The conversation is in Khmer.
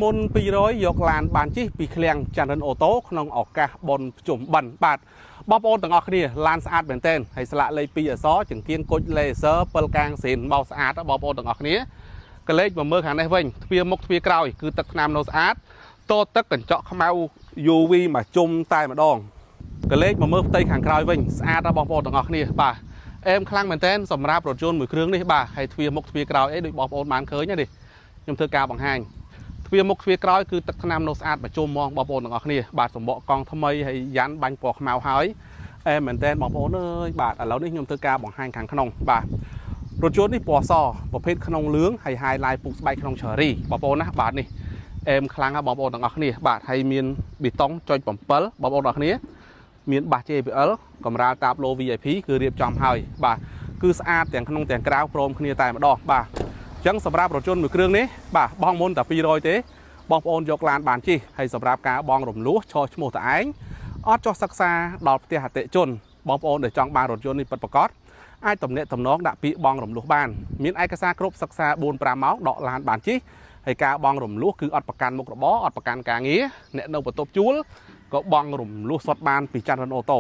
មុន200យកឡានបានជិះពីឃ្លាំងចាន់រិនអូតូក្នុងឱកាសបុណ្យភ្ជុំបិណ្ឌបាទបងប្អូនទាំងអស់គ្នាឡានស្អាតមែនទែនហើយស្លាកលេខ2អក្សរចង្កៀងគុជលេសឺ7កាងសេនមកស្អាតបងប្អូនទាំងអស់គ្នាក៏លេខមកមើលខាងនេះវិញទ្វារមុខទ្វារក្រោយគឺទឹកថ្នាំនៅស្អាតតទឹកកញ្ចក់ខ្មៅ UV មកជុំតែម្ដងក៏លេខមកមើលផ្ទៃខាងក្រោយវិញស្អាតបងប្អូនទាំងអស់គ្នាបាទអែមខ្លាំងមែនទែនសម្រាប់រថយន្តមួយគ្រឿងនេះបាទហើយទ្វារមុខទ្វារក្រោយអីដូចបងប្អូនបានឃើញទេខ្ញុំធ្វើការបង្ហាញទ្វារមុខទ្វារក្រោយគឺទឹកថ្នាំនៅស្អាតមកជុំហ្មងបងប្អូនទាំងអស់គ្នាបាទសម្បកកង់ថ្មីហើយយ៉ាន់បាញ់ពណ៌ខ្មៅហើយអែមមែនទែនបងប្អូនអើយបាទឥឡូវនេះខ្ញុំធ្វើការបង្ហាញខាងក្នុងបាទរថយន្តនេះពណ៌សប្រភេទក្នុងលឿងហើយ highlight ពុកស្បែកក្នុង cherry បងប្អូនណាបាទនេះអែមខ្លាំងណាស់បងប្អូនទាំងអស់គ្នាបាទហើយមានប៊ីតុងចុច7បងប្អូនទាំងអស់គ្នាមានបាស JBL កម្រាលតាបឡូ VIP គឺរៀបចំហើយបាទគឺស្អាតទាំងក្នុងទាំងក្រៅព្រមគ្នាតែម្ដងបាទអញ្ចឹងសម្រាប់រថយន្តមួយគ្រឿងនេះបាទបងមុនតែ200ទេបងប្អូនយកឡានបានជិះហើយសម្រាប់ការបងរំលោះឈរឈ្មោះតឯងអត់ចោះសិក្សាដល់ផ្ទះអតិជនបងប្អូនដែលចង់បានរថយន្តនេះពិតប្រាកដអាចតំណែងតំណងដាក់ពាក្យបងរំលោះបានមានឯកសារគ្រប់សិក្សា 4-5 ម៉ោងដកឡានបានជិះហើយការបងរំលោះគឺអត់ប្រកាន់មុខរបរអត់ប្រកាន់ការងារអ្នកនៅបន្ទប់ជួលក៏បងរំលោះសុទ្ធបានពីច័ន្ទរិនអូតូ